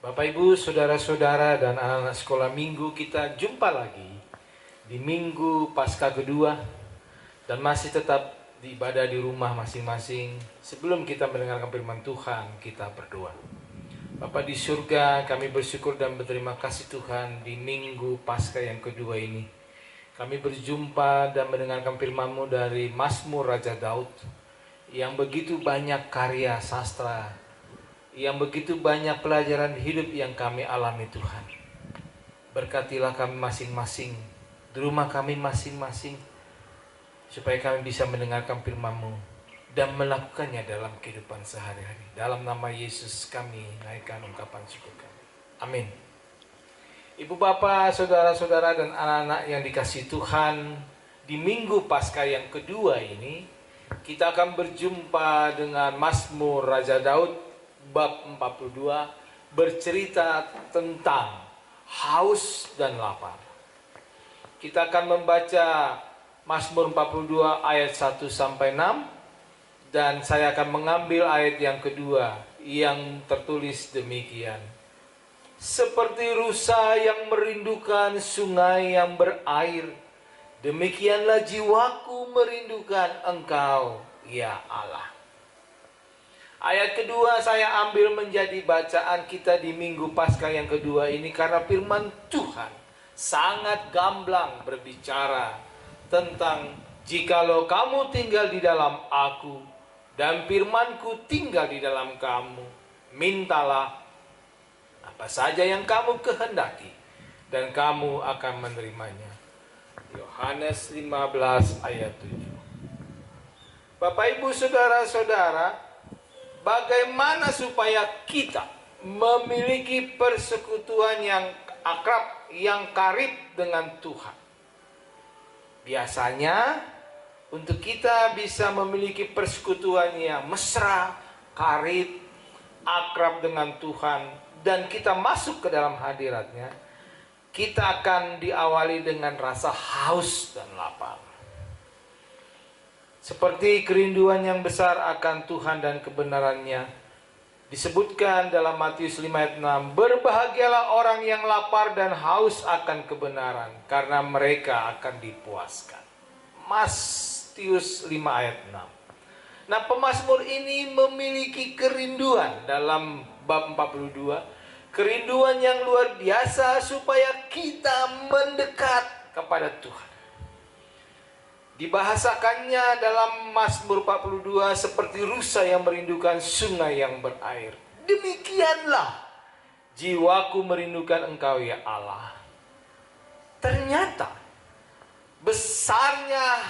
Bapak Ibu, saudara-saudara dan anak-anak sekolah minggu, kita jumpa lagi di minggu Paskah kedua dan masih tetap ibadah di rumah masing-masing. Sebelum kita mendengarkan firman Tuhan, kita berdoa. Bapa di surga, kami bersyukur dan berterima kasih Tuhan di minggu Paskah yang kedua ini. Kami berjumpa dan mendengarkan firman-Mu dari Mazmur Raja Daud yang begitu banyak karya sastra, yang begitu banyak pelajaran hidup yang kami alami Tuhan. Berkatilah kami masing-masing, di rumah kami masing-masing, supaya kami bisa mendengarkan firman-Mu dan melakukannya dalam kehidupan sehari-hari. Dalam nama Yesus kami naikkan ungkapan syukur kami. Amin. Ibu bapak, saudara-saudara dan anak-anak yang dikasihi Tuhan, di minggu Paskah yang kedua ini, kita akan berjumpa dengan Mazmur Raja Daud bab 42 bercerita tentang haus dan lapar. Kita akan membaca Mazmur 42 ayat 1 sampai 6 dan saya akan mengambil ayat yang kedua yang tertulis demikian. Seperti rusa yang merindukan sungai yang berair, demikianlah jiwaku merindukan Engkau, ya Allah. Ayat kedua saya ambil menjadi bacaan kita di minggu Paskah yang kedua ini karena firman Tuhan sangat gamblang berbicara tentang jikalau kamu tinggal di dalam aku dan firmanku tinggal di dalam kamu, mintalah apa saja yang kamu kehendaki dan kamu akan menerimanya. Yohanes 15 ayat 7. Bapak Ibu saudara-saudara, bagaimana supaya kita memiliki persekutuan yang akrab, yang karib dengan Tuhan? Biasanya untuk kita bisa memiliki persekutuan yang mesra, karib, akrab dengan Tuhan, dan kita masuk ke dalam hadiratnya, kita akan diawali dengan rasa haus dan lapar. Seperti kerinduan yang besar akan Tuhan dan kebenarannya, disebutkan dalam Matius 5 ayat 6, berbahagialah orang yang lapar dan haus akan kebenaran, karena mereka akan dipuaskan. Matius 5 ayat 6. Nah, pemazmur ini memiliki kerinduan dalam bab 42, kerinduan yang luar biasa supaya kita mendekat kepada Tuhan. Dibahasakannya dalam Mazmur 42 seperti rusa yang merindukan sungai yang berair. Demikianlah jiwaku merindukan Engkau, ya Allah. Ternyata besarnya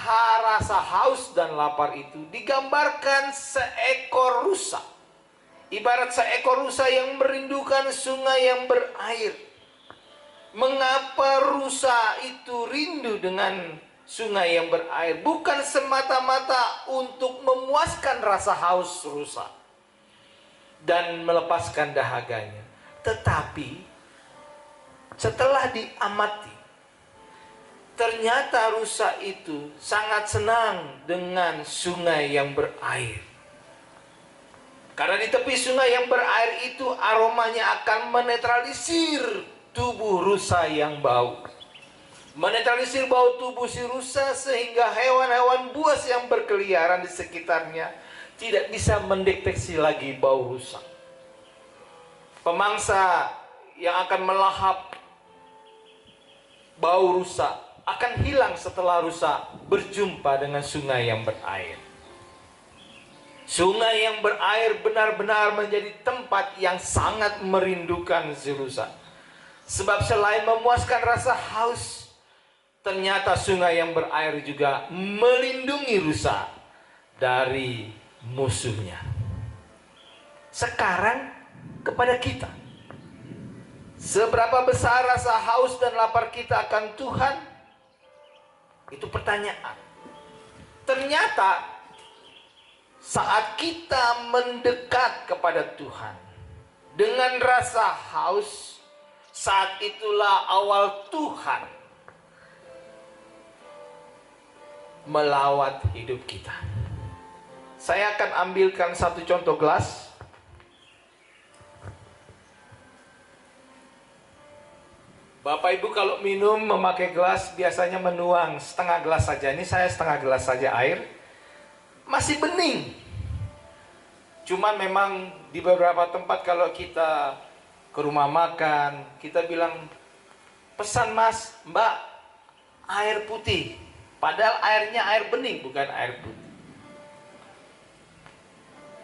rasa haus dan lapar itu digambarkan seekor rusa. Ibarat seekor rusa yang merindukan sungai yang berair. Mengapa rusa itu rindu dengan sungai yang berair? Bukan semata-mata untuk memuaskan rasa haus rusa dan melepaskan dahaganya, tetapi setelah diamati, ternyata rusa itu sangat senang dengan sungai yang berair. Karena di tepi sungai yang berair itu aromanya akan menetralisir tubuh rusa yang bau. Menetralisir bau tubuh si rusa sehingga hewan-hewan buas yang berkeliaran di sekitarnya tidak bisa mendeteksi lagi bau rusa. Pemangsa yang akan melahap bau rusa akan hilang setelah rusa berjumpa dengan sungai yang berair. Sungai yang berair benar-benar menjadi tempat yang sangat merindukan si rusa. Sebab selain memuaskan rasa haus, ternyata sungai yang berair juga melindungi rusa dari musuhnya. Sekarang kepada kita, seberapa besar rasa haus dan lapar kita akan Tuhan? Itu pertanyaan. Ternyata saat kita mendekat kepada Tuhan dengan rasa haus, saat itulah awal Tuhan melawat hidup kita. Saya akan ambilkan satu contoh gelas. Bapak Ibu kalau minum memakai gelas biasanya menuang setengah gelas saja. Ini saya setengah gelas saja air. Masih bening. Cuman memang di beberapa tempat kalau kita ke rumah makan, kita bilang, pesan Mas, Mbak, air putih. Padahal airnya air bening, bukan air putih.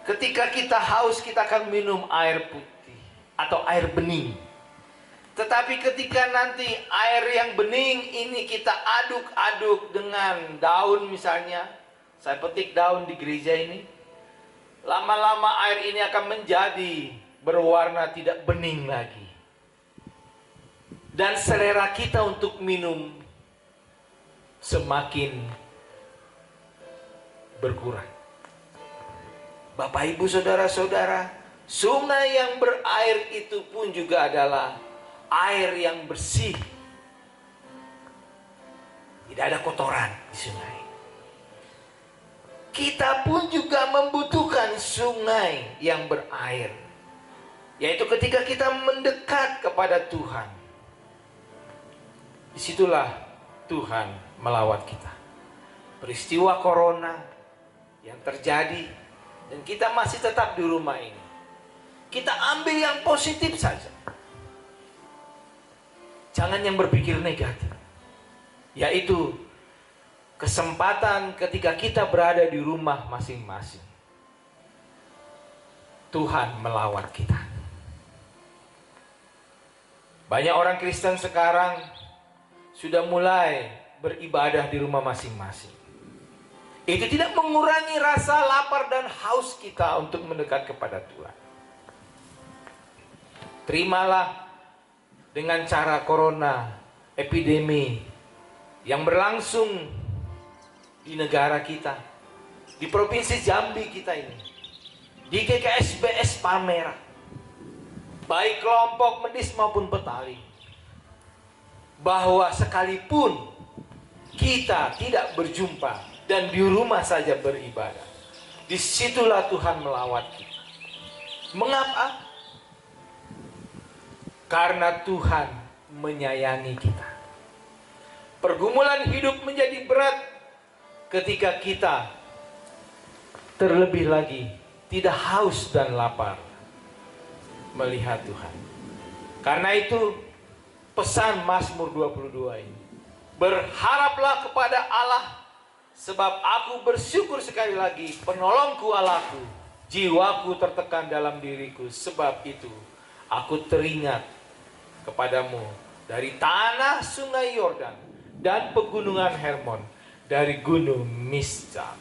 Ketika kita haus, kita akan minum air putih atau air bening. Tetapi ketika nanti air yang bening ini kita aduk-aduk dengan daun misalnya, saya petik daun di gereja ini, lama-lama air ini akan menjadi berwarna tidak bening lagi. Dan selera kita untuk minum semakin berkurang. Bapak Ibu Saudara-saudara, sungai yang berair itu pun juga adalah air yang bersih. Tidak ada kotoran di sungai. Kita pun juga membutuhkan sungai yang berair, yaitu ketika kita mendekat kepada Tuhan. Disitulah Tuhan melawat kita. Peristiwa corona yang terjadi dan kita masih tetap di rumah ini, kita ambil yang positif saja. Jangan yang berpikir negatif. Yaitu kesempatan ketika kita berada di rumah masing-masing, Tuhan melawat kita. Banyak orang Kristen sekarang sudah mulai beribadah di rumah masing-masing. Itu tidak mengurangi rasa lapar dan haus kita untuk mendekat kepada Tuhan. Terimalah dengan cara corona, epidemi yang berlangsung di negara kita, di provinsi Jambi kita ini, di GKSBS Palmerah, baik kelompok medis maupun petani, bahwa sekalipun kita tidak berjumpa dan di rumah saja beribadah, disitulah Tuhan melawat kita. Mengapa? Karena Tuhan menyayangi kita. Pergumulan hidup menjadi berat ketika kita terlebih lagi tidak haus dan lapar melihat Tuhan. Karena itu pesan Mazmur 22 ini, berharaplah kepada Allah, sebab aku bersyukur sekali lagi, penolongku Allahku, jiwaku tertekan dalam diriku, sebab itu aku teringat kepadamu dari tanah sungai Yordan dan pegunungan Hermon, dari gunung Misca.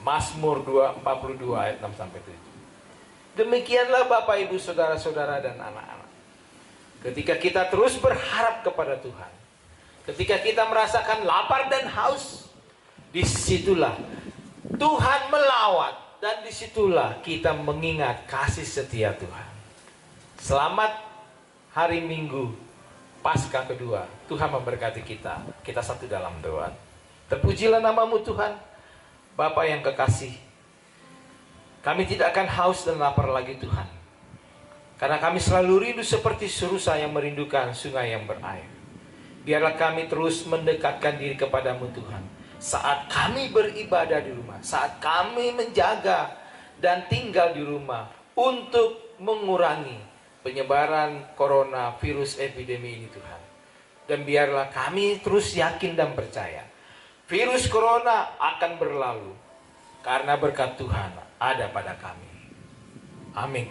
Mazmur 42 ayat 6-7. Demikianlah Bapak Ibu Saudara-saudara dan anak-anak, ketika kita terus berharap kepada Tuhan, ketika kita merasakan lapar dan haus, disitulah Tuhan melawat, dan disitulah kita mengingat kasih setia Tuhan. Selamat hari Minggu Paskah kedua. Tuhan memberkati kita. Kita satu dalam doa. Terpujilah namamu Tuhan. Bapa yang kekasih, kami tidak akan haus dan lapar lagi Tuhan, karena kami selalu rindu seperti serusa yang merindukan sungai yang berair. Biarlah kami terus mendekatkan diri kepadamu Tuhan, saat kami beribadah di rumah, saat kami menjaga dan tinggal di rumah, untuk mengurangi penyebaran corona virus epidemi ini Tuhan. Dan biarlah kami terus yakin dan percaya, virus corona akan berlalu, karena berkat Tuhan ada pada kami. Amin.